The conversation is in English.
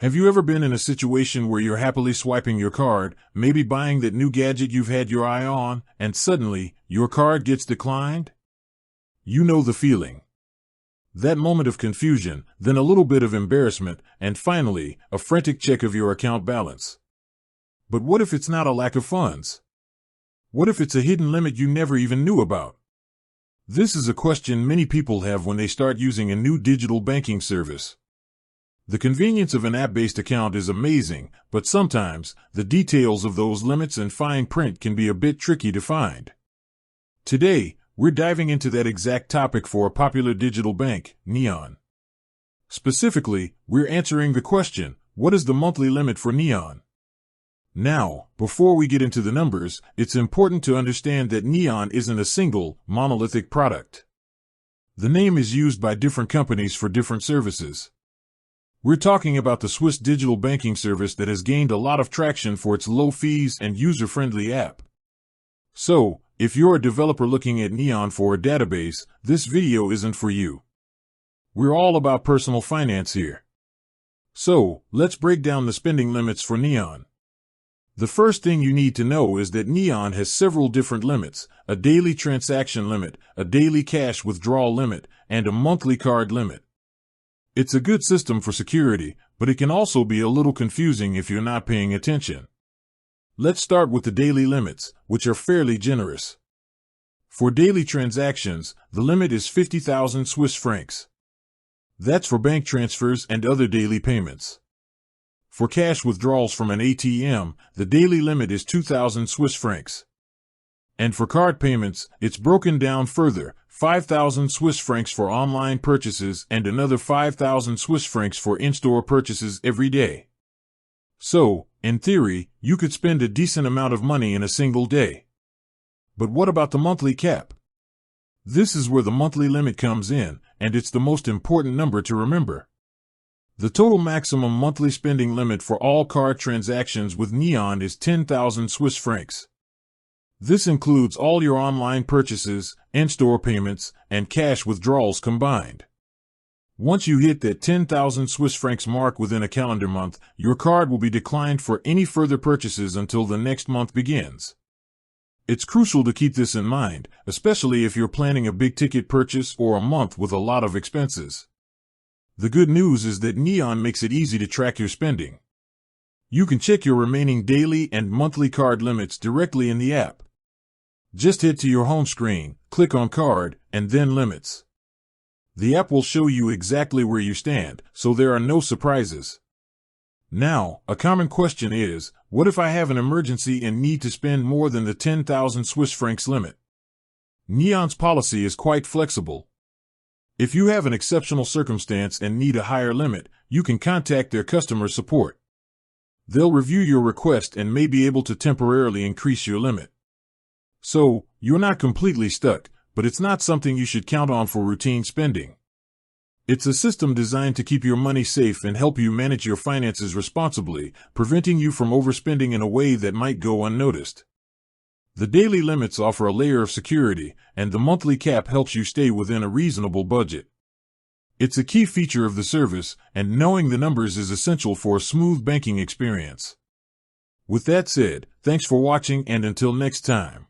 Have you ever been in a situation where you're happily swiping your card, maybe buying that new gadget you've had your eye on, and suddenly, your card gets declined? You know the feeling. That moment of confusion, then a little bit of embarrassment, and finally, a frantic check of your account balance. But what if it's not a lack of funds? What if it's a hidden limit you never even knew about? This is a question many people have when they start using a new digital banking service. The convenience of an app-based account is amazing, but sometimes, the details of those limits and fine print can be a bit tricky to find. Today, we're diving into that exact topic for a popular digital bank, Neon. Specifically, we're answering the question, what is the monthly limit for Neon? Now, before we get into the numbers, it's important to understand that Neon isn't a single, monolithic product. The name is used by different companies for different services. We're talking about the Swiss digital banking service that has gained a lot of traction for its low fees and user-friendly app. So, if you're a developer looking at Neon for a database, this video isn't for you. We're all about personal finance here. So, let's break down the spending limits for Neon. The first thing you need to know is that Neon has several different limits: a daily transaction limit, a daily cash withdrawal limit, and a monthly card limit. It's a good system for security, but it can also be a little confusing if you're not paying attention. Let's start with the daily limits, which are fairly generous. For daily transactions, the limit is 50,000 Swiss francs. That's for bank transfers and other daily payments. For cash withdrawals from an ATM, the daily limit is 2,000 Swiss francs. And for card payments, it's broken down further: 5,000 Swiss francs for online purchases and another 5,000 Swiss francs for in-store purchases every day. So, in theory, you could spend a decent amount of money in a single day. But what about the monthly cap? This is where the monthly limit comes in, and it's the most important number to remember. The total maximum monthly spending limit for all card transactions with Neon is 10,000 Swiss francs. This includes all your online purchases, in-store payments, and cash withdrawals combined. Once you hit that 10,000 Swiss francs mark within a calendar month, your card will be declined for any further purchases until the next month begins. It's crucial to keep this in mind, especially if you're planning a big-ticket purchase or a month with a lot of expenses. The good news is that Neon makes it easy to track your spending. You can check your remaining daily and monthly card limits directly in the app. Just head to your home screen, click on Card, and then Limits. The app will show you exactly where you stand, so there are no surprises. Now, a common question is, what if I have an emergency and need to spend more than the 10,000 Swiss francs limit? Neon's policy is quite flexible. If you have an exceptional circumstance and need a higher limit, you can contact their customer support. They'll review your request and may be able to temporarily increase your limit. So, you're not completely stuck, but it's not something you should count on for routine spending. It's a system designed to keep your money safe and help you manage your finances responsibly, preventing you from overspending in a way that might go unnoticed. The daily limits offer a layer of security, and the monthly cap helps you stay within a reasonable budget. It's a key feature of the service, and knowing the numbers is essential for a smooth banking experience. With that said, thanks for watching, and until next time.